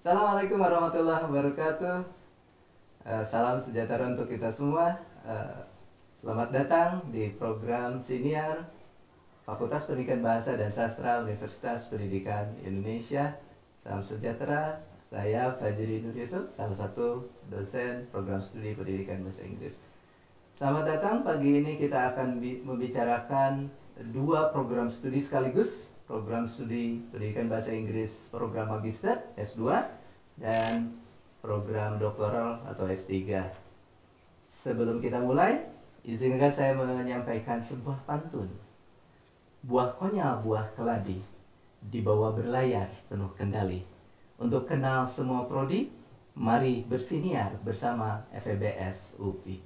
Assalamualaikum warahmatullahi wabarakatuh. Salam sejahtera untuk kita semua. Selamat datang di program siniar Fakultas Pendidikan Bahasa dan Sastra Universitas Pendidikan Indonesia. Salam sejahtera. Saya Fajri Nur Yusuf, salah satu dosen program studi pendidikan bahasa Inggris. Selamat datang. Pagi ini kita akan membicarakan dua program studi sekaligus. Program studi pendidikan bahasa Inggris program magister S2 dan program doktoral atau S3. Sebelum kita mulai, izinkan saya menyampaikan sebuah pantun. Buah konyol, buah keladi, dibawa berlayar penuh kendali. Untuk kenal semua prodi, mari bersiniar bersama FEBS UPI.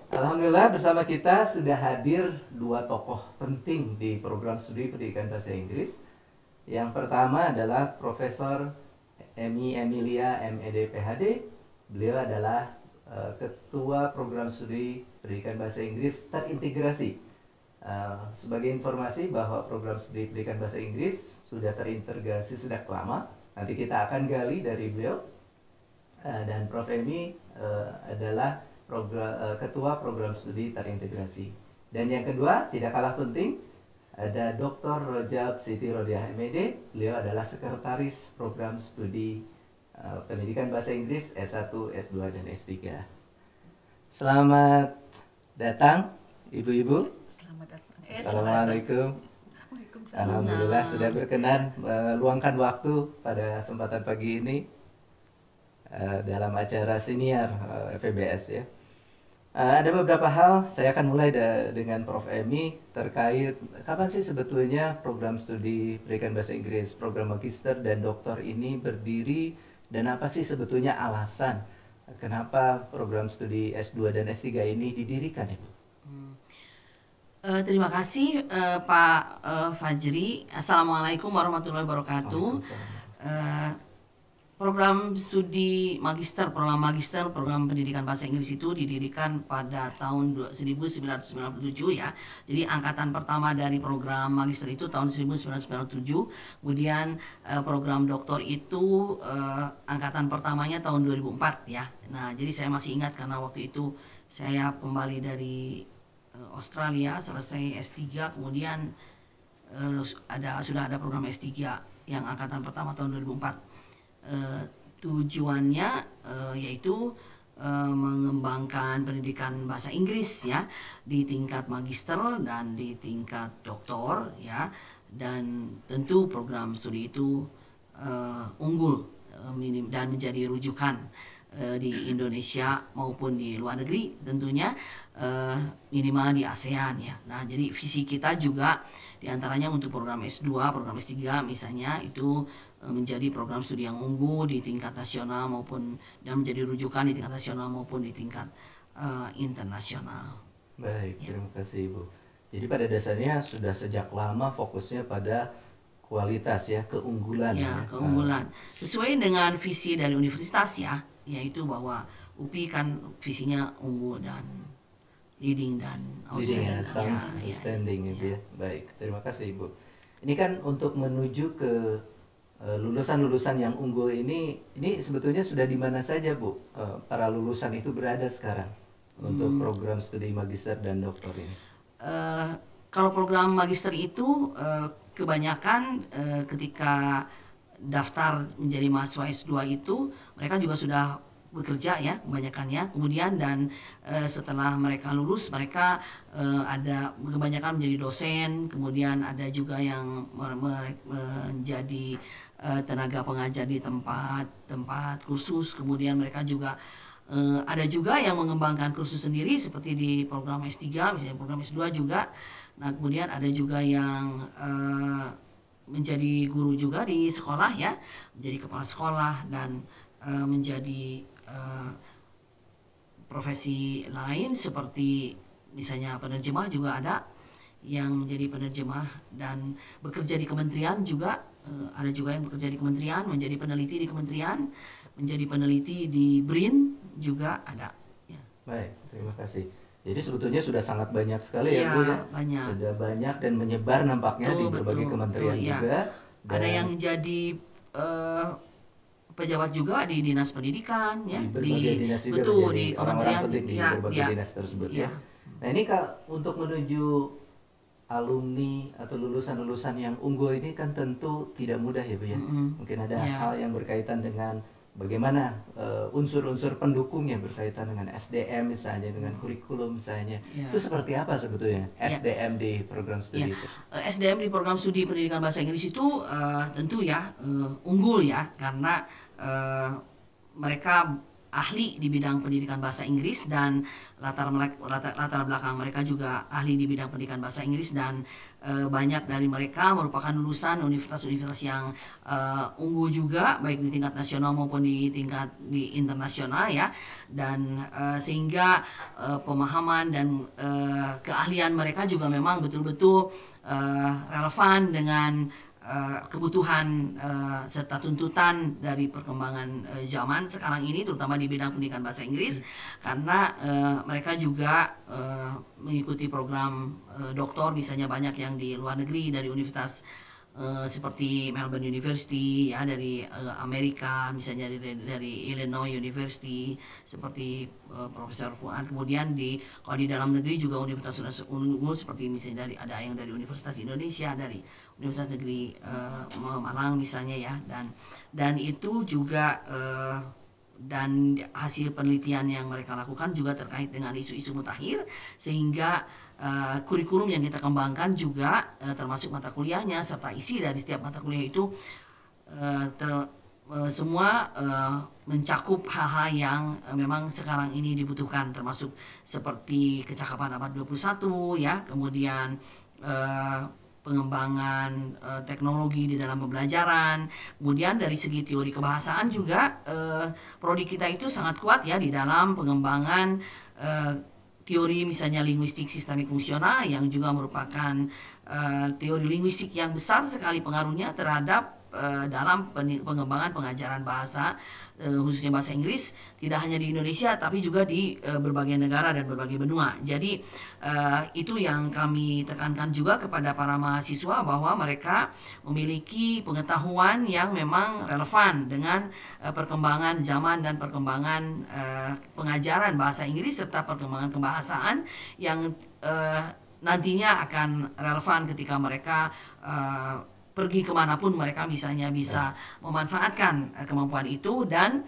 Alhamdulillah bersama kita sudah hadir dua tokoh penting di program studi pendidikan bahasa Inggris. Yang pertama adalah Profesor Emi Emilia MED PhD. Beliau adalah Ketua Program Studi Pendidikan Bahasa Inggris Terintegrasi. Sebagai informasi bahwa program studi pendidikan bahasa Inggris sudah terintegrasi sejak lama. Nanti kita akan gali dari beliau. Dan Prof Emi adalah Ketua Program Studi Terintegrasi. Dan yang kedua, tidak kalah penting, ada Dr. Rojab Siti Rodiah MED. Beliau adalah Sekretaris Program Studi Pendidikan Bahasa Inggris S1, S2, dan S3. Selamat datang, Ibu-Ibu. Selamat datang. Assalamualaikum. Alhamdulillah sudah berkenan meluangkan waktu pada kesempatan pagi ini dalam acara siniar FEBS ya. Ada beberapa hal, saya akan mulai dengan Prof. Emi terkait kapan sih sebetulnya program studi pendidikan bahasa Inggris, program magister dan doktor ini berdiri, dan apa sih sebetulnya alasan kenapa program studi S2 dan S3 ini didirikan, Ibu? Terima kasih Pak Fajri. Assalamualaikum warahmatullahi wabarakatuh. Program studi magister, program pendidikan bahasa Inggris itu didirikan pada tahun 1997 ya. Jadi angkatan pertama dari program magister itu tahun 1997. Kemudian program doktor itu angkatan pertamanya tahun 2004 ya. Nah, jadi saya masih ingat karena waktu itu saya kembali dari Australia, selesai S3, kemudian sudah ada program S3 yang angkatan pertama tahun 2004. Tujuannya yaitu mengembangkan pendidikan bahasa Inggris ya di tingkat magister dan di tingkat doktor ya, dan tentu program studi itu unggul dan menjadi rujukan di Indonesia maupun di luar negeri tentunya, minimal di ASEAN ya. Nah, jadi visi kita juga diantaranya untuk program S2, program S3 misalnya itu menjadi program studi yang unggul di tingkat nasional maupun dan menjadi rujukan di tingkat nasional maupun di tingkat internasional. Baik, terima kasih Ibu. Jadi pada dasarnya sudah sejak lama fokusnya pada kualitas ya, keunggulan ya. Keunggulan. Sesuai dengan visi dari universitas ya, yaitu bahwa UPI kan visinya unggul dan leading dan outstanding ya. Baik, terima kasih Ibu. Ini kan untuk menuju ke lulusan-lulusan yang unggul ini sebetulnya sudah di mana saja Bu para lulusan itu berada sekarang untuk program studi magister dan doktor ini? Kalau program magister itu kebanyakan ketika daftar menjadi mahasiswa S2 itu mereka juga sudah bekerja ya kebanyakannya, kemudian dan setelah mereka lulus mereka ada kebanyakan menjadi dosen, kemudian ada juga yang menjadi tenaga pengajar di tempat kursus, kemudian mereka juga ada juga yang mengembangkan kursus sendiri seperti di program S3 misalnya, program S2 juga. Nah, kemudian ada juga yang menjadi guru juga di sekolah ya, menjadi kepala sekolah dan menjadi profesi lain seperti misalnya penerjemah juga ada yang menjadi penerjemah dan bekerja di kementerian juga. Ada juga yang bekerja di kementerian, menjadi peneliti di kementerian, menjadi peneliti di BRIN juga ada. Ya. Baik, terima kasih. Jadi sebetulnya sudah sangat banyak sekali ya Bu ya. Banyak. Sudah banyak dan menyebar nampaknya di berbagai kementerian juga. Ada yang jadi pejabat juga di dinas pendidikan ya, di berbagai dinas juga betul, menjadi di orang-orang kementerian penting di ya, berbagai ya, dinas tersebut ya. ya. Nah ini Kak, untuk menuju alumni atau lulusan-lulusan yang unggul ini kan tentu tidak mudah ya Bu ya. Mungkin ada Ya. hal yang berkaitan dengan bagaimana unsur-unsur pendukungnya berkaitan dengan SDM misalnya, dengan kurikulum misalnya. Ya. Itu seperti apa sebetulnya SDM di program studi itu? SDM di program studi pendidikan bahasa Inggris itu tentu ya unggul ya, karena mereka ahli di bidang pendidikan bahasa Inggris dan latar belakang mereka juga ahli di bidang pendidikan bahasa Inggris, dan banyak dari mereka merupakan lulusan universitas-universitas yang unggul juga, baik di tingkat nasional maupun di tingkat internasional ya, dan sehingga pemahaman dan keahlian mereka juga memang betul-betul relevan dengan kebutuhan serta tuntutan dari perkembangan zaman sekarang ini, terutama di bidang pendidikan bahasa Inggris, karena mereka juga mengikuti program doktor, misalnya banyak yang di luar negeri dari universitas seperti Melbourne University ya, dari Amerika, misalnya dari Illinois University seperti Profesor Fuad. Kemudian kalau di dalam negeri juga universitas unggul seperti misalnya ada yang dari Universitas Indonesia, dari Universitas Negeri Malang misalnya ya, dan itu juga dan hasil penelitian yang mereka lakukan juga terkait dengan isu-isu mutakhir, sehingga kurikulum yang kita kembangkan juga termasuk mata kuliahnya serta isi dari setiap mata kuliah itu semua mencakup hal-hal yang memang sekarang ini dibutuhkan, termasuk seperti kecakapan abad 21 ya, kemudian pengembangan teknologi di dalam pembelajaran. Kemudian dari segi teori kebahasaan juga prodi kita itu sangat kuat ya di dalam pengembangan teori misalnya linguistik sistemik fungsional, yang juga merupakan teori linguistik yang besar sekali pengaruhnya terhadap dalam pengembangan pengajaran bahasa, khususnya bahasa Inggris, tidak hanya di Indonesia tapi juga di berbagai negara dan berbagai benua. Jadi itu yang kami tekankan juga kepada para mahasiswa, bahwa mereka memiliki pengetahuan yang memang relevan dengan perkembangan zaman dan perkembangan pengajaran bahasa Inggris serta perkembangan kebahasaan yang nantinya akan relevan ketika mereka pergi kemanapun mereka misalnya bisa memanfaatkan kemampuan itu. Dan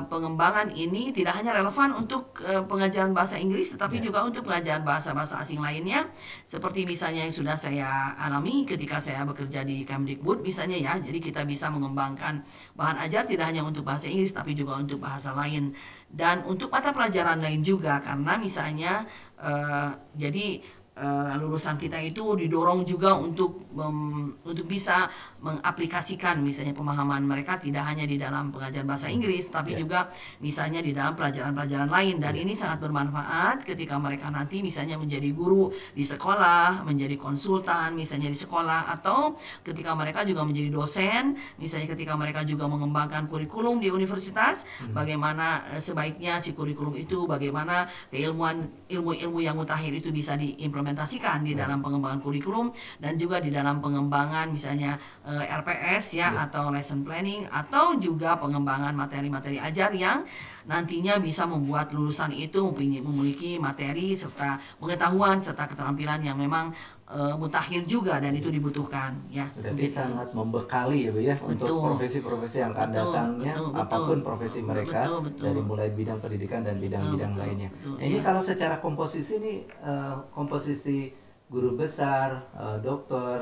pengembangan ini tidak hanya relevan untuk pengajaran bahasa Inggris, tetapi juga untuk pengajaran bahasa-bahasa asing lainnya, seperti misalnya yang sudah saya alami ketika saya bekerja di Kemdikbud misalnya ya. Jadi kita bisa mengembangkan bahan ajar tidak hanya untuk bahasa Inggris tapi juga untuk bahasa lain dan untuk mata pelajaran lain juga, karena misalnya jadi lulusan kita itu didorong juga untuk bisa mengaplikasikan misalnya pemahaman mereka tidak hanya di dalam pengajaran bahasa Inggris tapi juga misalnya di dalam pelajaran-pelajaran lain, dan ini sangat bermanfaat ketika mereka nanti misalnya menjadi guru di sekolah, menjadi konsultan misalnya di sekolah, atau ketika mereka juga menjadi dosen, misalnya ketika mereka juga mengembangkan kurikulum di universitas, bagaimana sebaiknya si kurikulum itu, bagaimana ilmu-ilmu yang mutakhir itu bisa diimplementasikan di dalam pengembangan kurikulum, dan juga di dalam pengembangan misalnya RPS ya, atau lesson planning, atau juga pengembangan materi-materi ajar yang nantinya bisa membuat lulusan itu memiliki materi serta pengetahuan serta keterampilan yang memang mutakhir juga, dan itu dibutuhkan ya. Berarti sangat membekali ya Bu ya, untuk profesi-profesi yang akan datangnya, apapun profesi mereka, dari mulai bidang pendidikan dan bidang-bidang lainnya. Nah, ini kalau secara komposisi nih, komposisi guru besar, dokter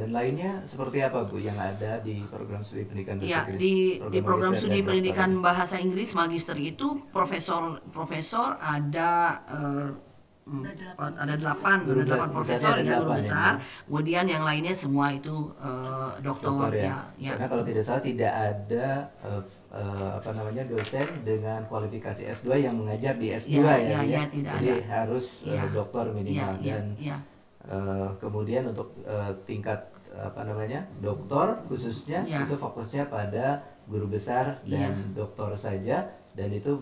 dan lainnya seperti apa Bu yang ada di program studi pendidikan bahasa Inggris? Di program studi pendidikan bahasa Inggris magister itu profesor ada 8 profesor ya, guru besar. Kemudian yang lainnya semua itu doktor ya. Karena kalau tidak salah tidak ada dosen dengan kualifikasi S2 yang mengajar di S2 ya. Tidak jadi ada. harus doktor minimal. Dan kemudian untuk tingkat doktor khususnya itu fokusnya pada guru besar dan doktor saja, dan itu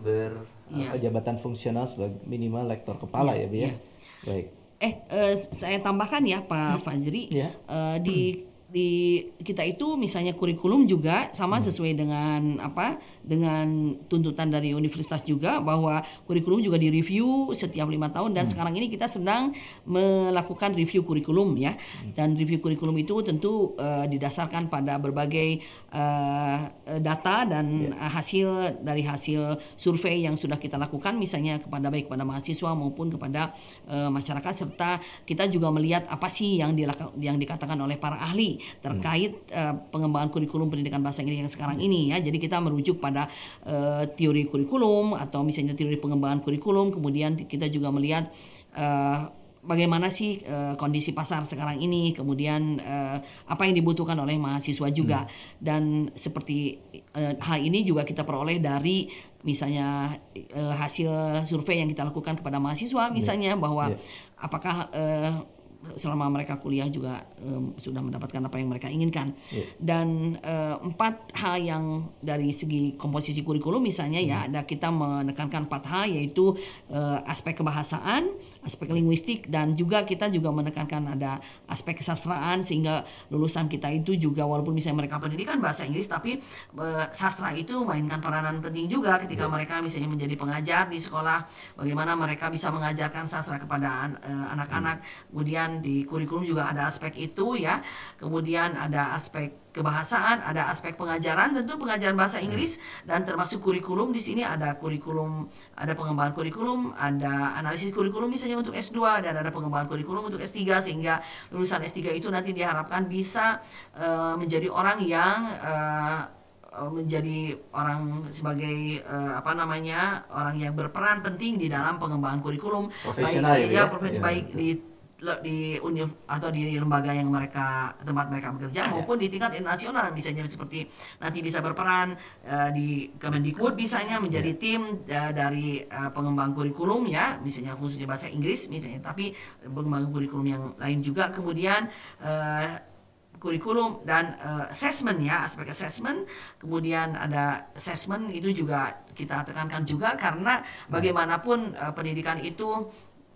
jabatan fungsional sebagai minimal lektor kepala ya Bu ya. Baik. Saya tambahkan ya Pak Fajri, di kita itu misalnya kurikulum juga sama sesuai dengan dengan tuntutan dari universitas juga, bahwa kurikulum juga direview setiap 5 tahun, dan sekarang ini kita sedang melakukan review kurikulum ya. Dan review kurikulum itu tentu didasarkan pada berbagai data dan hasil dari hasil survei yang sudah kita lakukan, misalnya baik kepada mahasiswa maupun kepada masyarakat, serta kita juga melihat apa sih yang dikatakan oleh para ahli terkait pengembangan kurikulum pendidikan bahasa Inggris yang sekarang ini ya. Jadi kita merujuk pada teori kurikulum atau misalnya teori pengembangan kurikulum, kemudian kita juga melihat bagaimana sih kondisi pasar sekarang ini, kemudian apa yang dibutuhkan oleh mahasiswa juga. Dan seperti hal ini juga kita peroleh dari misalnya hasil survei yang kita lakukan kepada mahasiswa, misalnya bahwa apakah selama mereka kuliah juga sudah mendapatkan apa yang mereka inginkan. Dan 4 hal yang dari segi komposisi kurikulum misalnya ya, ada kita menekankan 4 hal, yaitu aspek kebahasaan, aspek linguistik, dan juga kita juga menekankan ada aspek kesastraan, sehingga lulusan kita itu juga walaupun misalnya mereka pendidikan bahasa Inggris, tapi sastra itu mainkan peranan penting juga ketika mereka misalnya menjadi pengajar di sekolah, bagaimana mereka bisa mengajarkan sastra kepada anak-anak. Kemudian di kurikulum juga ada aspek itu ya. Kemudian ada aspek kebahasaan, ada aspek pengajaran, tentu pengajaran bahasa Inggris, dan termasuk kurikulum di sini ada kurikulum, ada pengembangan kurikulum, ada analisis kurikulum misalnya untuk S2, dan ada pengembangan kurikulum untuk S3, sehingga lulusan S3 itu nanti diharapkan bisa menjadi orang yang menjadi orang sebagai orang yang berperan penting di dalam pengembangan kurikulum, profesional baik baik di atau di lembaga yang tempat mereka bekerja, maupun di tingkat internasional, misalnya seperti nanti bisa berperan di Kemendikbud misalnya menjadi tim dari pengembang kurikulum ya, misalnya khususnya bahasa Inggris misalnya, tapi pengembangan kurikulum yang lain juga. Kemudian kurikulum dan assessment ya, aspek assessment. Kemudian ada assessment itu juga kita tekankan juga, karena bagaimanapun pendidikan itu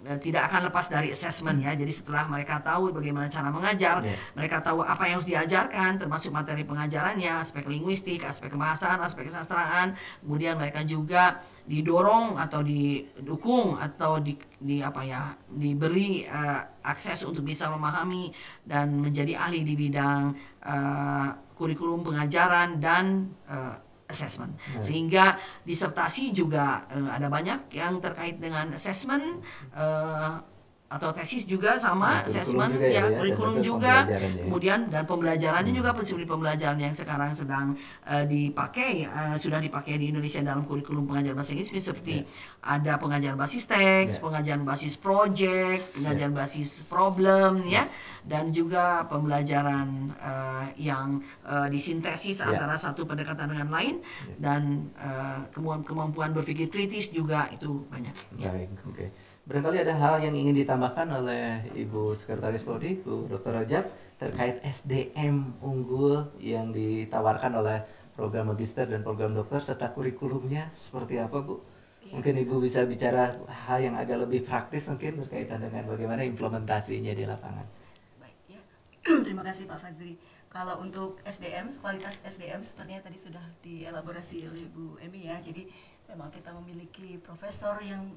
tidak akan lepas dari assessment ya. Jadi setelah mereka tahu bagaimana cara mengajar, mereka tahu apa yang harus diajarkan, termasuk materi pengajarannya, aspek linguistik, aspek kebahasaan, aspek kesastraan. Kemudian mereka juga didorong atau didukung atau diberi akses untuk bisa memahami dan menjadi ahli di bidang kurikulum pengajaran dan assessment. Sehingga disertasi juga ada banyak yang terkait dengan assessment, atau tesis juga sama, assessment juga ya, kurikulum juga, kemudian dan pembelajarannya juga, prinsip pembelajaran yang sekarang sedang dipakai, sudah dipakai di Indonesia dalam kurikulum pengajaran bahasa Inggris, seperti ada pengajaran basis teks, pengajaran basis project, pengajaran basis problem ya, dan juga pembelajaran yang disintesis antara satu pendekatan dengan lain, dan kemampuan berpikir kritis juga itu banyak. Baik, oke. Barangkali ada hal yang ingin ditambahkan oleh Ibu Sekretaris Prodi, Bu Dr. Rajab, terkait SDM unggul yang ditawarkan oleh program magister dan program dokter, serta kurikulumnya seperti apa, Bu? Mungkin Ibu bisa bicara hal yang agak lebih praktis mungkin berkaitan dengan bagaimana implementasinya di lapangan. Baik ya, terima kasih Pak Fazri. Kalau untuk SDM, kualitas SDM sepertinya tadi sudah dielaborasi oleh Bu Emi ya. Jadi memang kita memiliki profesor yang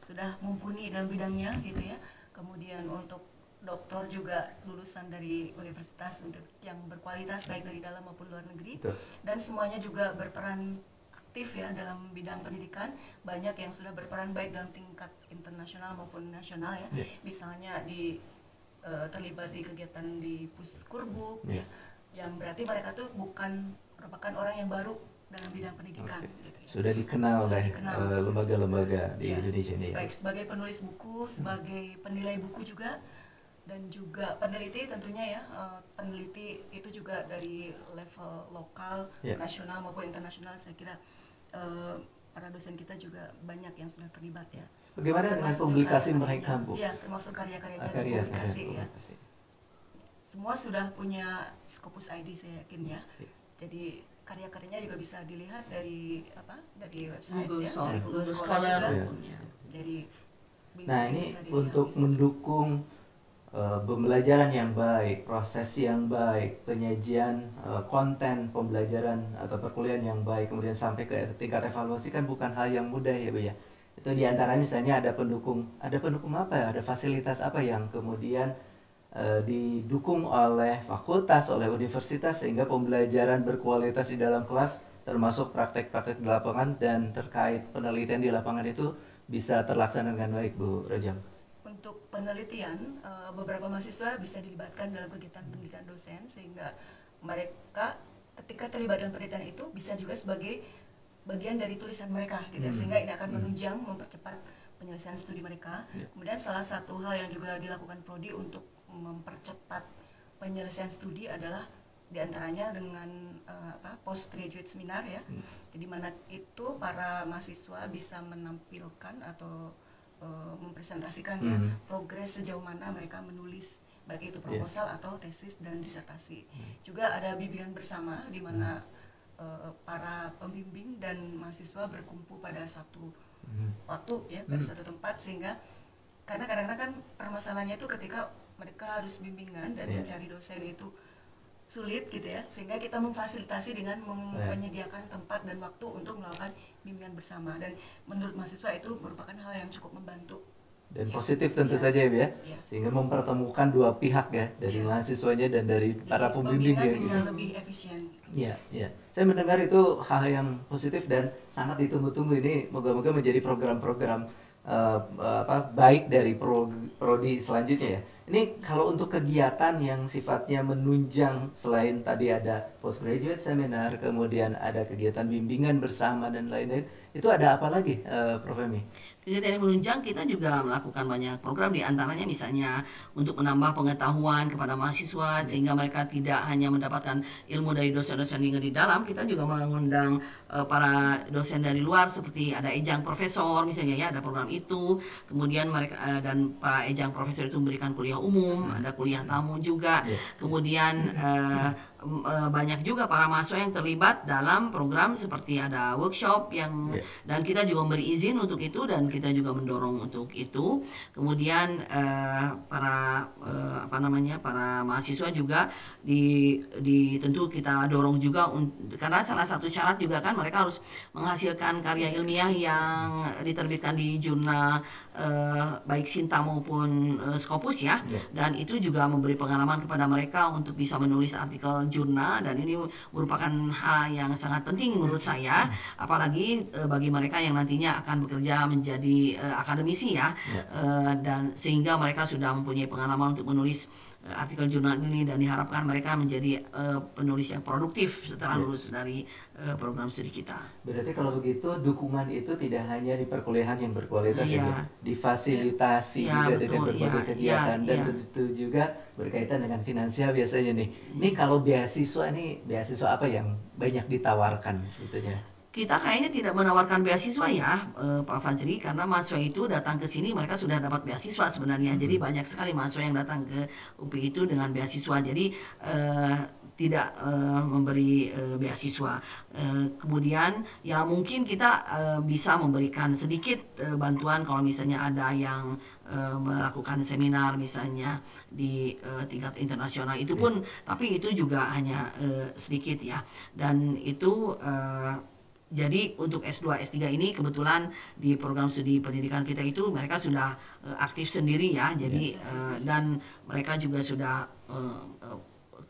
sudah mumpuni dalam bidangnya gitu ya. Kemudian untuk doktor juga lulusan dari universitas untuk yang berkualitas baik dari dalam maupun luar negeri. Dan semuanya juga berperan aktif ya dalam bidang pendidikan. Banyak yang sudah berperan baik dalam tingkat internasional maupun nasional ya. Misalnya terlibat di kegiatan di Puskurbuk ya. Yang berarti mereka tuh merupakan orang yang baru dalam bidang pendidikan. Gitu ya. Sudah dikenal oleh lembaga-lembaga di Indonesia ini. Baik sebagai penulis buku, sebagai penilai buku juga, dan juga peneliti tentunya ya. Peneliti itu juga dari level lokal, nasional maupun internasional. Saya kira para dosen kita juga banyak yang sudah terlibat ya. Bagaimana dengan publikasi mereka, Bu? Ya, termasuk karya-karyanya publikasi ya. Semua sudah punya Scopus ID saya yakin ya. Jadi karya-karyanya juga bisa dilihat dari website Google Scholar. Jadi nah ini untuk mendukung pembelajaran yang baik, proses yang baik, penyajian konten pembelajaran atau perkuliahan yang baik, kemudian sampai ke tingkat evaluasi kan bukan hal yang mudah ya Bu ya. Itu diantaranya misalnya ada pendukung apa ya, ada fasilitas apa yang kemudian didukung oleh fakultas, oleh universitas sehingga pembelajaran berkualitas di dalam kelas termasuk praktek-praktek di lapangan dan terkait penelitian di lapangan itu bisa terlaksana dengan baik Bu Rajam. Untuk penelitian, beberapa mahasiswa bisa dilibatkan dalam kegiatan pendidikan dosen sehingga mereka ketika terlibat dalam penelitian itu bisa juga sebagai bagian dari tulisan mereka gitu, sehingga ini akan menunjang, mempercepat penyelesaian studi mereka. Kemudian salah satu hal yang juga dilakukan Prodi untuk mempercepat penyelesaian studi adalah diantaranya dengan postgraduate seminar ya, jadi mana itu para mahasiswa bisa menampilkan atau mempresentasikan ya progres sejauh mana mereka menulis baik itu proposal atau tesis dan disertasi. Juga ada bimbingan bersama di mana para pembimbing dan mahasiswa berkumpul pada suatu waktu ya, pada satu tempat, sehingga karena kadang-kadang kan permasalahannya itu ketika mereka harus bimbingan dan mencari dosen itu sulit gitu ya, sehingga kita memfasilitasi dengan menyediakan tempat dan waktu untuk melakukan bimbingan bersama, dan menurut mahasiswa itu merupakan hal yang cukup membantu dan positif tentu saja ya, sehingga mempertemukan dua pihak ya, dari mahasiswanya dan dari para pembimbing ya, bisa lebih efisien. Iya, iya. Saya mendengar itu hal yang positif dan sangat ditunggu-tunggu. Ini moga-moga menjadi program-program baik dari prodi selanjutnya ya. Ini kalau untuk kegiatan yang sifatnya menunjang, selain tadi ada postgraduate seminar, kemudian ada kegiatan bimbingan bersama dan lain-lain, itu ada apa lagi, Prof. Emi? Kegiatan yang menunjang kita juga melakukan banyak program, diantaranya misalnya untuk menambah pengetahuan kepada mahasiswa sehingga mereka tidak hanya mendapatkan ilmu dari dosen-dosen yang di dalam, kita juga mengundang para dosen dari luar seperti ada ejang profesor misalnya ya, ada program itu. Kemudian mereka dan para ejang profesor itu memberikan kuliah umum, ada kuliah tamu juga. Kemudian banyak juga para mahasiswa yang terlibat dalam program seperti ada workshop yang dan kita juga memberi izin untuk itu dan kita juga mendorong untuk itu. Kemudian para para mahasiswa juga tentu kita dorong juga karena salah satu syarat juga kan mereka harus menghasilkan karya ilmiah yang diterbitkan di jurnal baik Sinta maupun Scopus ya. Dan itu juga memberi pengalaman kepada mereka untuk bisa menulis artikel jurnal, dan ini merupakan hal yang sangat penting menurut saya, apalagi bagi mereka yang nantinya akan bekerja menjadi akademisi ya, dan sehingga mereka sudah mempunyai pengalaman untuk menulis artikel jurnal ini, dan diharapkan mereka menjadi penulis yang produktif setelah lulus dari program studi kita. Berarti kalau begitu dukungan itu tidak hanya di perkuliahan yang berkualitas ya, difasilitasi juga dengan berbagai kegiatan dan tentu juga berkaitan dengan finansial biasanya nih. Ini kalau beasiswa apa yang banyak ditawarkan gitu ya? Kita kayaknya tidak menawarkan beasiswa ya, Pak Fajri, karena mahasiswa itu datang ke sini mereka sudah dapat beasiswa sebenarnya. Jadi banyak sekali mahasiswa yang datang ke UPI itu dengan beasiswa. Jadi tidak memberi beasiswa. Kemudian ya mungkin kita bisa memberikan sedikit bantuan kalau misalnya ada yang melakukan seminar misalnya di tingkat internasional itu pun, tapi itu juga hanya sedikit ya. Dan itu jadi untuk S2, S3 ini kebetulan di program studi pendidikan kita itu mereka sudah aktif sendiri ya. Jadi dan mereka juga sudah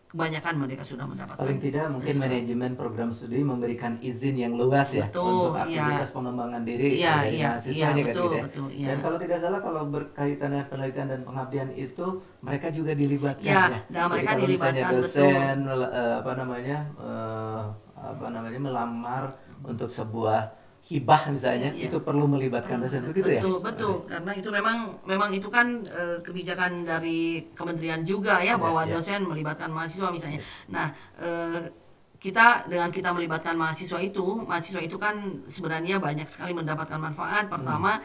kebanyakan mereka sudah mendapatkan. Paling tidak mungkin manajemen program studi memberikan izin yang luas ya untuk aktivitas pengembangan diri dari mahasiswanya kan gitu ya. Dan kalau tidak salah kalau berkaitan dengan penelitian dan pengabdian itu mereka juga dilibatkan ya. Dan mereka kalau dilibatkan dosen melamar untuk sebuah hibah misalnya, itu perlu melibatkan dosen begitu ya? Betul, karena itu memang itu kan kebijakan dari kementerian juga ya, bahwa dosen melibatkan mahasiswa misalnya. Nah, kita melibatkan mahasiswa itu kan sebenarnya banyak sekali mendapatkan manfaat. Pertama,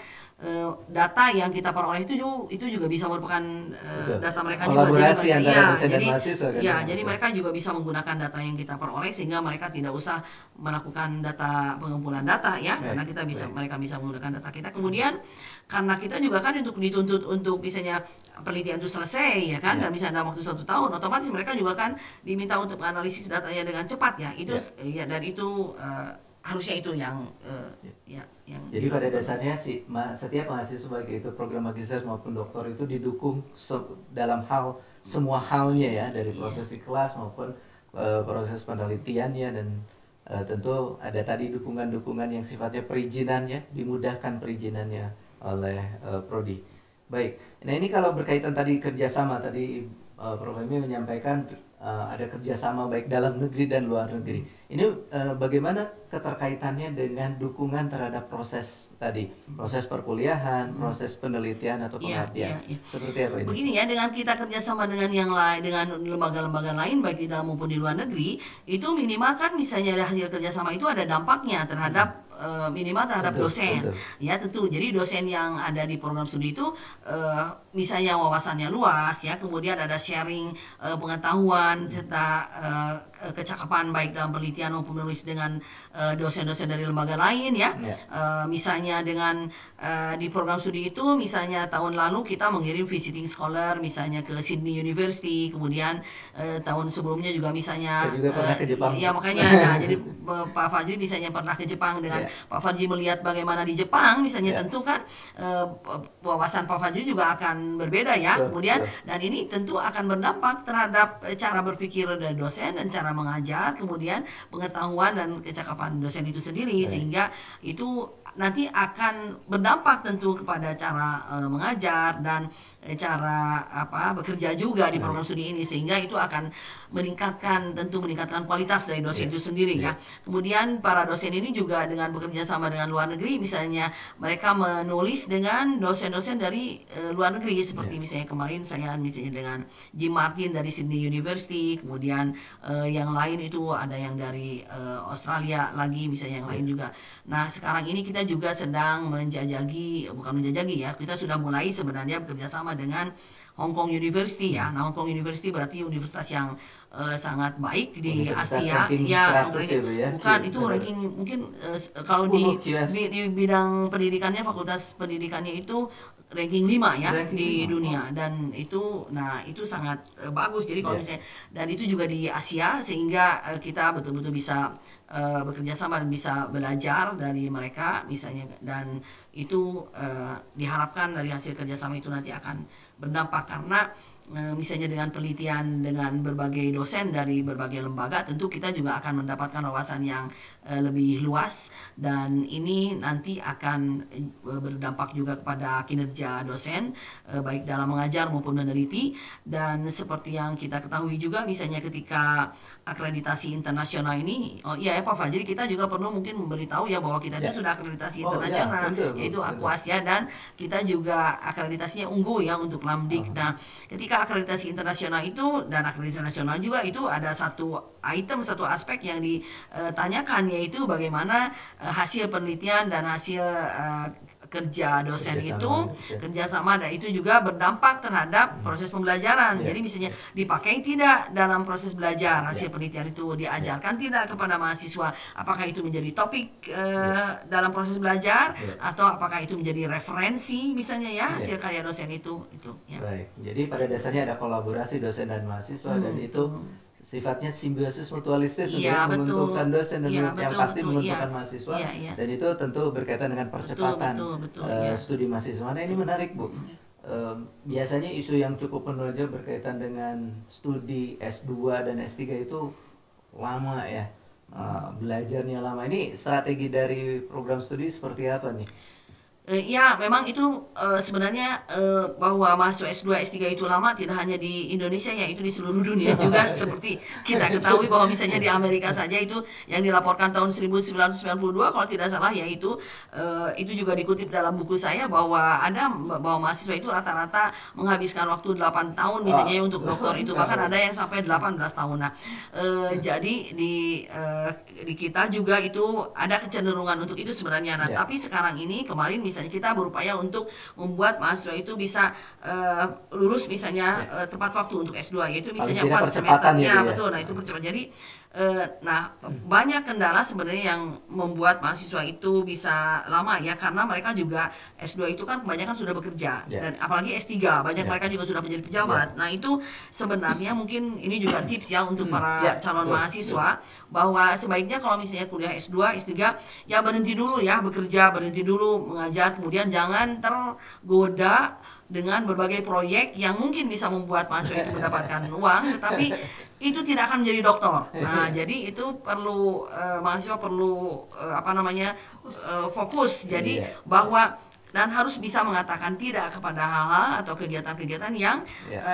data yang kita peroleh itu juga bisa merupakan data mereka juga. Kolaborasi Jadi antara dosen dan jadi mahasiswa kan? jadi mereka juga bisa menggunakan data yang kita peroleh sehingga mereka tidak usah melakukan pengumpulan data ya, karena kita bisa mereka bisa menggunakan data kita. Kemudian karena kita juga kan dituntut untuk misalnya penelitian itu selesai ya kan, dan bisa dalam waktu 1 tahun, otomatis mereka juga kan diminta untuk menganalisis datanya dengan cepat ya. Itu dan itu harusnya itu yang yang jadi pada dasarnya setiap mahasiswa baik itu program magister maupun doktor itu didukung dalam semua halnya ya, dari proses di kelas maupun proses penelitiannya, dan tentu ada tadi dukungan-dukungan yang sifatnya perizinannya, dimudahkan perizinannya oleh prodi. Baik, nah ini kalau berkaitan tadi kerjasama, tadi Prof. Emi menyampaikan ada kerjasama baik dalam negeri dan luar negeri. Ini bagaimana keterkaitannya dengan dukungan terhadap proses tadi, proses perkuliahan, proses penelitian atau pengabdian, seperti apa ini? Begini ya, dengan kita kerjasama dengan yang lain, dengan lembaga-lembaga lain baik di dalam maupun di luar negeri, itu minimal kan misalnya hasil kerjasama itu ada dampaknya terhadap minimal terhadap dosen. Ya tentu. Jadi dosen yang ada di program studi itu misalnya wawasannya luas ya, kemudian ada sharing pengetahuan serta kecakapan baik dalam penelitian maupun menulis dengan dosen-dosen dari lembaga lain ya. Misalnya dengan di program studi itu misalnya tahun lalu kita mengirim visiting scholar misalnya ke Sydney University, kemudian tahun sebelumnya juga misalnya saya juga pernah ke Jepang. Ya makanya jadi Pak Fajri misalnya pernah ke Jepang dengan Pak Fajri melihat bagaimana di Jepang misalnya, tentu kan wawasan Pak Fajri juga akan berbeda ya. Kemudian dan ini tentu akan berdampak terhadap cara berpikir dari dosen dan cara mengajar, kemudian pengetahuan dan kecakapan dosen itu sendiri, sehingga itu nanti akan berdampak tentu kepada cara mengajar dan cara bekerja juga di program studi ini, sehingga itu akan meningkatkan kualitas dari dosen itu sendiri ya. Kemudian para dosen ini juga dengan bekerja sama dengan luar negeri, misalnya mereka menulis dengan dosen-dosen dari luar negeri seperti misalnya kemarin saya misalnya dengan Jim Martin dari Sydney University, kemudian yang lain itu ada yang dari Australia lagi misalnya, yang lain juga. Nah sekarang ini kita juga sedang bukan menjajagi ya, kita sudah mulai sebenarnya bekerja sama dengan Hong Kong University ya. Nah Hong Kong University berarti universitas yang sangat baik di Asia ya, bukan itu ranking mungkin kalau di bidang pendidikannya, fakultas pendidikannya itu ranking 5 ya di dunia, dan itu sangat bagus. Jadi kalau misalnya, dan itu juga di Asia, sehingga kita betul-betul bisa bekerja sama dan bisa belajar dari mereka misalnya, dan itu diharapkan dari hasil kerjasama itu nanti akan berdampak, karena misalnya dengan penelitian dengan berbagai dosen dari berbagai lembaga, tentu kita juga akan mendapatkan wawasan yang lebih luas, dan ini nanti akan berdampak juga kepada kinerja dosen baik dalam mengajar maupun meneliti. Dan seperti yang kita ketahui juga misalnya ketika akreditasi internasional ini, Pak Fajri, kita juga perlu mungkin memberitahu ya bahwa kita itu sudah akreditasi internasional, yaitu Aquasia, dan kita juga akreditasinya unggul ya untuk Lamdik. Nah ketika akreditasi internasional itu dan akreditasi nasional juga itu ada satu aspek yang ditanyakan, yaitu bagaimana hasil penelitian dan hasil kerja dosen kerjasama, dan itu juga berdampak terhadap proses pembelajaran. Jadi misalnya dipakai tidak dalam proses belajar hasil penelitian itu, diajarkan tidak kepada mahasiswa, apakah itu menjadi topik dalam proses belajar atau apakah itu menjadi referensi misalnya ya hasil karya dosen itu ya. Baik, jadi pada dasarnya ada kolaborasi dosen dan mahasiswa, dan itu sifatnya simbiosis mutualistis untuk menguntungkan dosen dan yang pasti menguntungkan mahasiswa, dan itu tentu berkaitan dengan percepatan studi mahasiswa. Nah ini menarik Bu, biasanya isu yang cukup menonjol berkaitan dengan studi S2 dan S3 itu lama ya, belajarnya lama. Ini strategi dari program studi seperti apa nih? Ya memang itu sebenarnya bahwa mahasiswa S2, S3 itu lama tidak hanya di Indonesia ya, itu di seluruh dunia juga. Seperti kita ketahui bahwa misalnya di Amerika saja itu yang dilaporkan tahun 1992 kalau tidak salah, yaitu itu juga dikutip dalam buku saya bahwa mahasiswa itu rata-rata menghabiskan waktu 8 tahun misalnya untuk doktor itu, bahkan ada yang sampai 18 tahun. Nah jadi di kita juga itu ada kecenderungan untuk itu sebenarnya. Nah tapi sekarang ini kemarin misalnya misalnya kita berupaya untuk membuat mahasiswa itu bisa lulus misalnya tepat waktu untuk S2, yaitu misalnya 4 semester. Ya, betul. Nah, itu percepatan. Jadi banyak kendala sebenarnya yang membuat mahasiswa itu bisa lama ya, karena mereka juga S2 itu kan kebanyakan sudah bekerja, dan apalagi S3 banyak mereka juga sudah menjadi pejabat. Nah, itu sebenarnya mungkin ini juga tips ya untuk para calon mahasiswa, bahwa sebaiknya kalau misalnya kuliah S2, S3 ya berhenti dulu ya bekerja, berhenti dulu mengajar, kemudian jangan tergoda dengan berbagai proyek yang mungkin bisa membuat mahasiswa itu mendapatkan uang, tetapi itu tidak akan menjadi doktor. Nah, jadi itu perlu mahasiswa perlu fokus. Jadi bahwa dan harus bisa mengatakan tidak kepada hal-hal atau kegiatan-kegiatan yang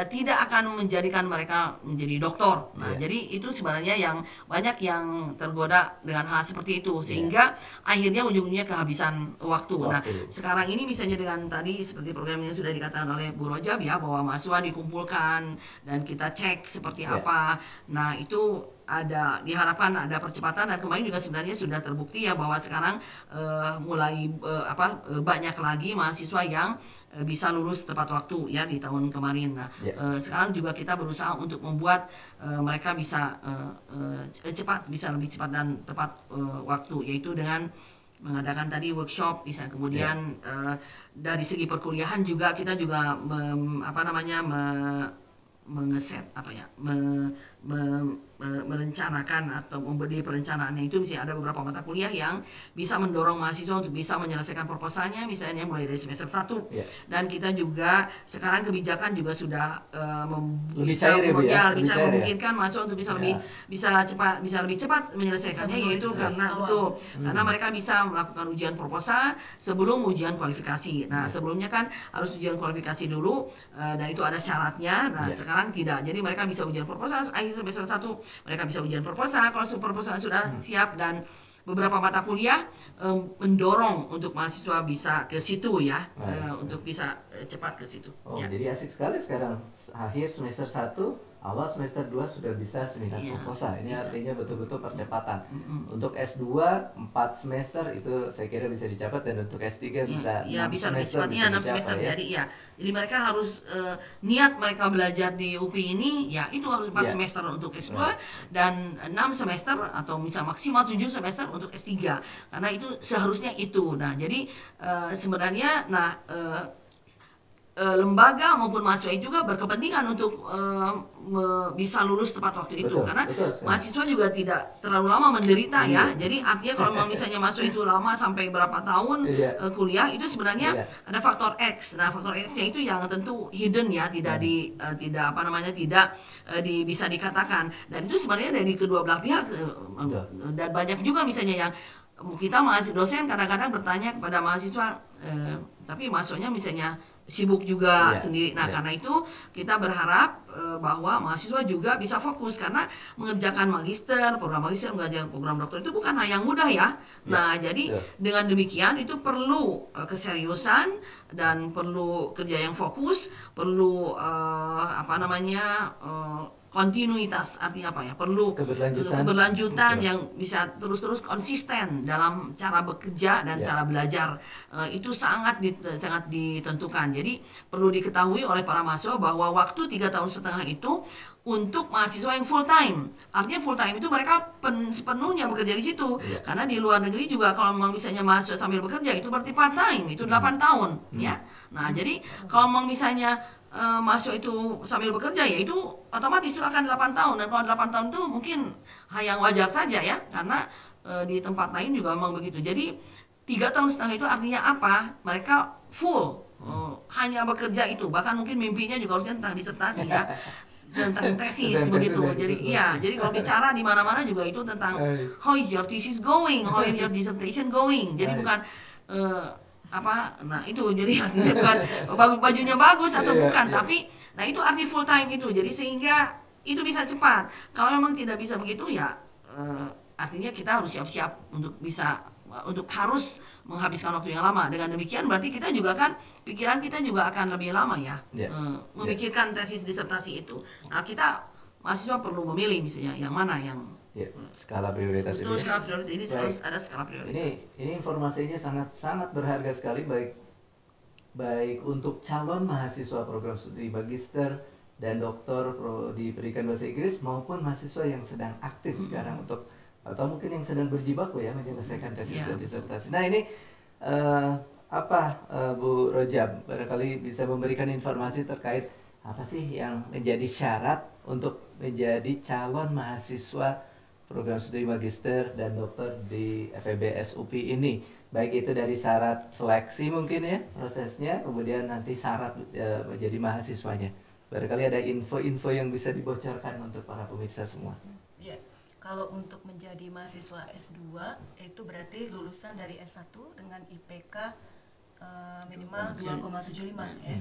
tidak akan menjadikan mereka menjadi doktor. Nah, jadi itu sebenarnya yang banyak yang tergoda dengan hal seperti itu, sehingga akhirnya ujung-ujungnya kehabisan waktu. Nah, sekarang ini misalnya dengan tadi seperti program yang sudah dikatakan oleh Bu Rojab ya, bahwa mahasiswa dikumpulkan dan kita cek seperti apa. Nah, itu diharapkan ada percepatan, dan kemarin juga sebenarnya sudah terbukti ya bahwa sekarang mulai banyak lagi mahasiswa yang bisa lulus tepat waktu ya di tahun kemarin. Nah, sekarang juga kita berusaha untuk membuat mereka bisa lebih cepat dan tepat waktu, yaitu dengan mengadakan tadi workshop, bisa kemudian dari segi perkuliahan juga kita juga merencanakan atau memberi perencanaannya itu bisa ada beberapa mata kuliah yang bisa mendorong mahasiswa untuk bisa menyelesaikan proposalnya, misalnya mulai dari semester 1. Dan kita juga sekarang kebijakan juga sudah memungkinkan mahasiswa untuk bisa lebih cepat menyelesaikannya, yaitu karena karena mereka bisa melakukan ujian proposal sebelum ujian kualifikasi. Nah, sebelumnya kan harus ujian kualifikasi dulu, dan itu ada syaratnya. Nah, sekarang tidak. Jadi mereka bisa ujian proposal akhir semester 1, mereka bisa ujian proposal kalau proposal sudah siap, dan beberapa mata kuliah mendorong untuk mahasiswa bisa ke situ ya, untuk bisa cepat ke situ. Jadi asik sekali sekarang akhir semester 1, awal semester 2 sudah bisa seminar proposal. Ini artinya betul-betul percepatan. Untuk S2 4 semester itu saya kira bisa dicapai, dan untuk S3 bisa 6 semester. 6 semester. Jadi mereka harus niat mereka belajar di UPI ini ya itu harus 4 semester untuk S2 dan 6 semester atau misal maksimal 7 semester untuk S3. Karena itu seharusnya itu. Nah, jadi sebenarnya lembaga maupun mahasiswa juga berkepentingan untuk bisa lulus tepat waktu itu, karena mahasiswa juga tidak terlalu lama menderita ya. Jadi artinya kalau misalnya mahasiswa itu lama sampai berapa tahun kuliah, itu sebenarnya ada faktor X. Nah, faktor X-nya itu yang tentu hidden ya, tidak bisa dikatakan, dan itu sebenarnya dari kedua belah pihak. Dan banyak juga misalnya yang kita dosen kadang-kadang bertanya kepada mahasiswa, tapi mahasiswanya misalnya sibuk juga sendiri. Nah, karena itu kita berharap bahwa mahasiswa juga bisa fokus, karena mengerjakan program magister, mengerjakan program dokter itu bukan hal yang mudah ya. Nah, jadi dengan demikian itu perlu keseriusan dan perlu kerja yang fokus, perlu kontinuitas. Artinya apa ya? Perlu keberlanjutan yang bisa terus-terus konsisten dalam cara bekerja dan cara belajar. Itu sangat ditentukan. Jadi perlu diketahui oleh para mahasiswa bahwa waktu 3,5 tahun itu untuk mahasiswa yang full time. Artinya full time itu mereka sepenuhnya bekerja di situ. Karena di luar negeri juga kalau misalnya mahasiswa sambil bekerja itu berarti part time, itu 8 tahun ya. Nah, jadi kalau misalnya mahasiswa itu sambil bekerja, ya itu otomatis itu akan 8 tahun. Dan kalau 8 tahun itu mungkin hal yang wajar saja ya, karena di tempat lain juga memang begitu. Jadi 3,5 tahun itu artinya apa? Mereka full hanya bekerja itu. Bahkan mungkin mimpinya juga harusnya tentang disertasi ya, tentang tesis begitu. Jadi kalau bicara di mana-mana juga itu tentang how is your thesis going, how is your dissertation going. Jadi bukan nah itu jadi artinya bukan bajunya bagus atau bukan, tapi nah itu arti full time itu. Jadi sehingga itu bisa cepat. Kalau memang tidak bisa begitu ya artinya kita harus siap-siap untuk harus menghabiskan waktu yang lama. Dengan demikian berarti kita juga pikiran kita juga akan lebih lama ya memikirkan tesis disertasi itu. Nah, kita mahasiswa perlu memilih misalnya yang mana yang Ya, skala prioritas Betul, ini. skala prioritas ini Baik. harus ada skala prioritas. Ini informasinya sangat berharga sekali, baik untuk calon mahasiswa program studi magister dan doktor di pendidikan bahasa Inggris maupun mahasiswa yang sedang aktif sekarang untuk, atau mungkin yang sedang berjibaku ya menyelesaikan tesis dan disertasi. Nah ini Bu Rojab barangkali bisa memberikan informasi terkait apa sih yang menjadi syarat untuk menjadi calon mahasiswa program studi magister dan doktor di FEB SUP ini, baik itu dari syarat seleksi mungkin ya prosesnya, kemudian nanti syarat menjadi mahasiswanya. Barangkali ada info-info yang bisa dibocorkan untuk para pemirsa semua. Ya, kalau untuk menjadi mahasiswa S2 itu berarti lulusan dari S1 dengan IPK minimal 2,75 ya.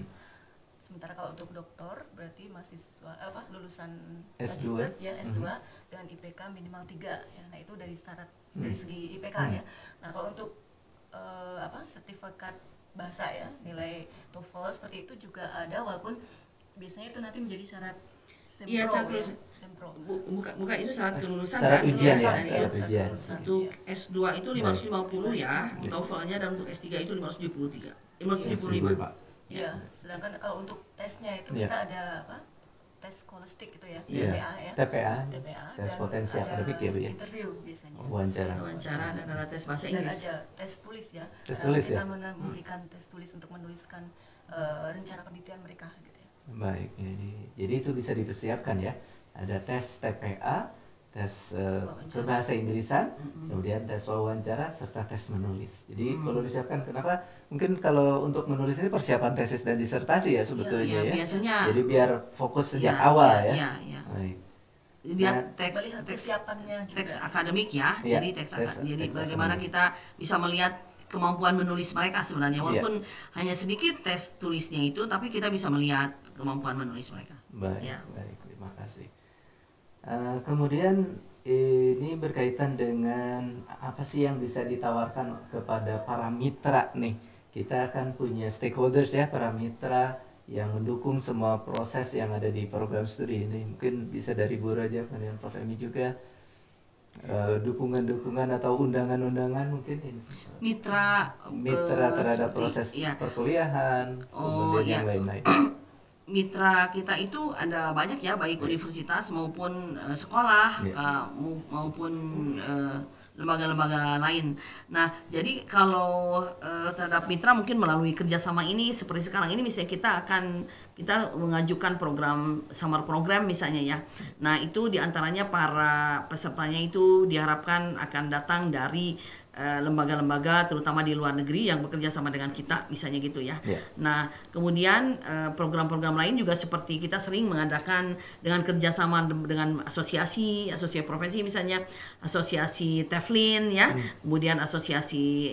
Sementara kalau untuk doktor berarti mahasiswa lulusan S2 magister, ya S2 dengan IPK minimal 3 ya. Nah, itu dari syarat dari segi IPK ya. Nah, kalau untuk sertifikat bahasa ya, nilai TOEFL seperti itu juga ada, walaupun biasanya itu nanti menjadi syarat Iya, sempro syarat ya. Sempro. Bukan itu syarat kelulusan Syarat kan? ujian ya, Kelulusan, syarat ujian. Untuk S2 itu 550 ya, TOEFL-nya, dan untuk S3 itu 575. Ya, sedangkan kalau untuk tesnya itu Ya. kita ada tes skolastik itu ya, Iya. TPA ya. TPA, tes dan potensi ada akademik ya Bu ya. interview biasanya. Wawancara. Wawancara dan ada tes bahasa Dan Inggris. ada tes tulis ya. Tes tulis kita ya? memberikan tes tulis untuk menuliskan rencana penelitian mereka gitu ya. Baik, jadi itu bisa dipersiapkan ya. Ada tes TPA, tes berbahasa Inggrisan, kemudian tes wawancara serta tes menulis. Jadi perlu disiapkan. Kenapa? Mungkin kalau untuk menulis ini persiapan tesis dan disertasi ya sebetulnya ya. Biasanya. Jadi biar fokus sejak awal ya. Iya. Baik. Lihat Nah, teks Melihat persiapannya juga. teks akademik ya. Iya, Jadi jadi teks bagaimana akademik. kita bisa melihat kemampuan menulis mereka sebenarnya, walaupun hanya sedikit tes tulisnya itu, tapi kita bisa melihat kemampuan menulis mereka. Baik, Ya. baik, terima kasih. Kemudian ini berkaitan dengan apa sih yang bisa ditawarkan kepada para mitra nih. Kita akan punya stakeholders ya, para mitra yang mendukung semua proses yang ada di program studi ini. Mungkin bisa dari Bu Raja, kemudian Prof. Emi juga. Dukungan-dukungan atau undangan-undangan mungkin ini. Mitra Terhadap seperti- proses ya. perkuliahan, Oh, kemudian yang ya. lain-lain. Mitra kita itu ada banyak ya, baik universitas maupun sekolah, maupun lembaga-lembaga lain. Nah, jadi kalau terhadap mitra mungkin melalui kerjasama ini seperti sekarang ini, misalnya kita mengajukan program summer program misalnya ya. Nah, itu diantaranya para pesertanya itu diharapkan akan datang dari lembaga-lembaga terutama di luar negeri yang bekerja sama dengan kita misalnya gitu ya. Nah, kemudian program-program lain juga seperti kita sering mengadakan dengan kerjasama dengan asosiasi profesi, misalnya asosiasi TEFLIN ya, kemudian asosiasi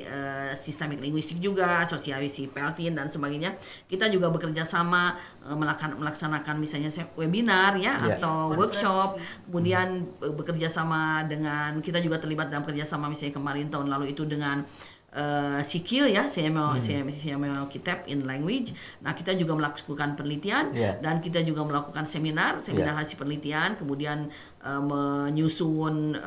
sistemik linguistik juga, asosiasi PLTIN dan sebagainya. Kita juga bekerja sama melaksanakan misalnya webinar ya, atau workshop, kemudian bekerja sama dengan, kita juga terlibat dalam kerjasama misalnya kemarin tahun lalu itu dengan CKIL ya, CML Kitab in Language. Nah, kita juga melakukan penelitian dan kita juga melakukan seminar hasil penelitian, kemudian menyusun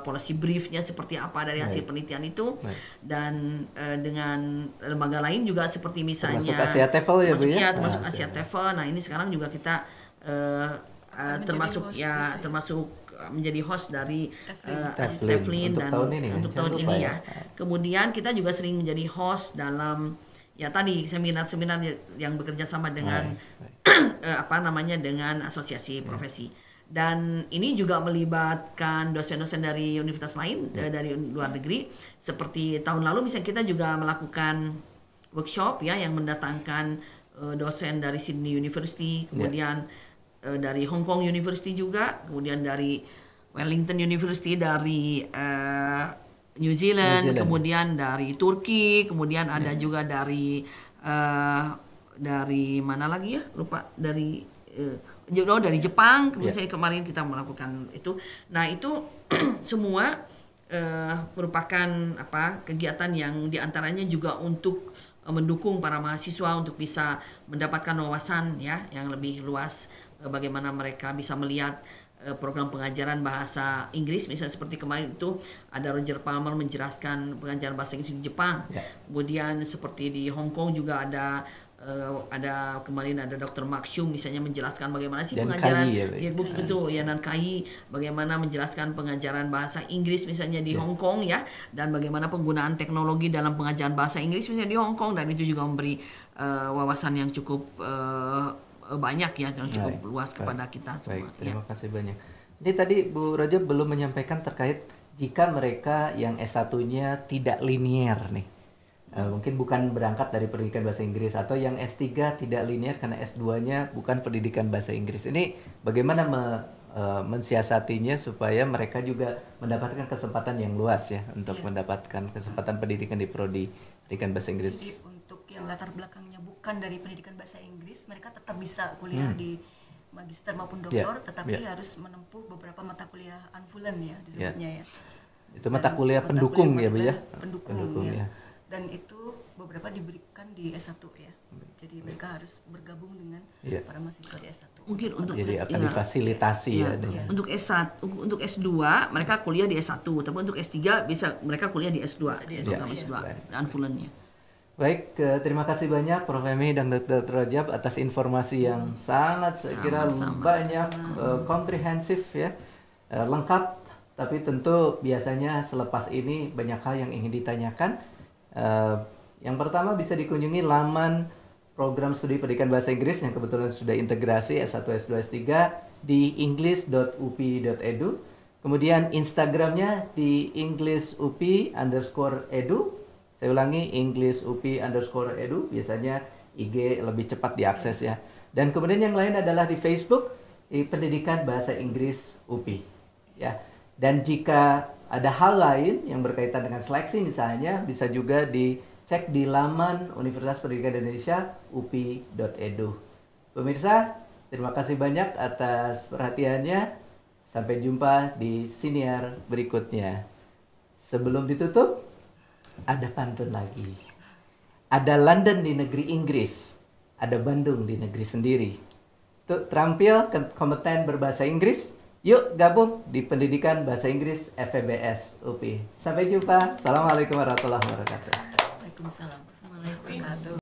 policy briefnya seperti apa dari hasil penelitian itu. Dan dengan lembaga lain juga seperti misalnya termasuk Asia TEFL ya Bu ya? Termasuk Asia TEFL. Nah, ini sekarang juga kita termasuk menjadi host dari TEFLIN untuk dan tahun ini, untuk tahun ini ya. Kemudian kita juga sering menjadi host dalam ya tadi seminar-seminar yang bekerja sama dengan dengan asosiasi profesi. Dan ini juga melibatkan dosen-dosen dari universitas lain dari luar negeri. Seperti tahun lalu misalnya kita juga melakukan workshop ya yang mendatangkan dosen dari Sydney University, kemudian dari Hong Kong University juga, kemudian dari Wellington University dari New Zealand, kemudian dari Turki, kemudian ada juga dari mana lagi ya, lupa, dari Jepang, kemudian kemarin kita melakukan itu. Nah, itu semua merupakan kegiatan yang diantaranya juga untuk mendukung para mahasiswa untuk bisa mendapatkan wawasan ya yang lebih luas, bagaimana mereka bisa melihat program pengajaran bahasa Inggris, misalnya seperti kemarin itu ada Roger Palmer menjelaskan pengajaran bahasa Inggris di Jepang. Kemudian seperti di Hong Kong juga ada kemarin ada Dr. Mark Shum misalnya menjelaskan bagaimana sih dan pengajaran betul ya, dan KAI bagaimana menjelaskan pengajaran bahasa Inggris misalnya di Hong Kong ya, dan bagaimana penggunaan teknologi dalam pengajaran bahasa Inggris misalnya di Hong Kong, dan itu juga memberi wawasan yang cukup banyak ya, dan cukup luas kepada kita semua. Baik, terima kasih banyak. Ini tadi Bu Roja belum menyampaikan terkait jika mereka yang S1-nya tidak linier nih. Mungkin bukan berangkat dari pendidikan bahasa Inggris, atau yang S3 tidak linier karena S2-nya bukan pendidikan bahasa Inggris. Ini bagaimana mensiasatinya supaya mereka juga mendapatkan kesempatan yang luas ya untuk mendapatkan kesempatan pendidikan di prodi pendidikan bahasa Inggris. Jadi untuk yang latar belakangnya bukan dari pendidikan bahasa Inggris, mereka tetap bisa kuliah di magister maupun doktor, tetapi harus menempuh beberapa mata kuliah anfulen ya disebutnya ya. Itu mata kuliah pendukung ya Bu ya? Pendukung ya. Dan itu beberapa diberikan di S1 ya. Jadi mereka harus bergabung dengan para mahasiswa di S1. Mungkin untuk jadi akan difasilitasi ya. Untuk S1, untuk S2 mereka kuliah di S1, tapi untuk S3 bisa mereka kuliah di S2. Program S2 anfulennya. Baik, terima kasih banyak Prof. Emi dan Dr. Rajab atas informasi yang sangat saya kira banyak, komprehensif ya, lengkap. Tapi tentu biasanya selepas ini banyak hal yang ingin ditanyakan. Yang pertama bisa dikunjungi laman program studi pendidikan bahasa Inggris yang kebetulan sudah integrasi S1, S2, S3 di english.up.edu. Kemudian Instagramnya di englishup_edu. Saya ulangi, englishup_edu. Biasanya IG lebih cepat diakses ya. Dan kemudian yang lain adalah di Facebook di Pendidikan Bahasa Inggris UPI ya. Dan jika ada hal lain yang berkaitan dengan seleksi misalnya, bisa juga dicek di laman Universitas Pendidikan Indonesia upi.edu. Pemirsa, terima kasih banyak atas perhatiannya. Sampai jumpa di siniar berikutnya. Sebelum ditutup, ada pantun lagi. Ada London di negeri Inggris, ada Bandung di negeri sendiri. Untuk terampil kompeten berbahasa Inggris, yuk gabung di Pendidikan Bahasa Inggris FEBS UPI. Sampai jumpa. Assalamualaikum warahmatullahi wabarakatuh. Waalaikumsalam warahmatullahi wabarakatuh.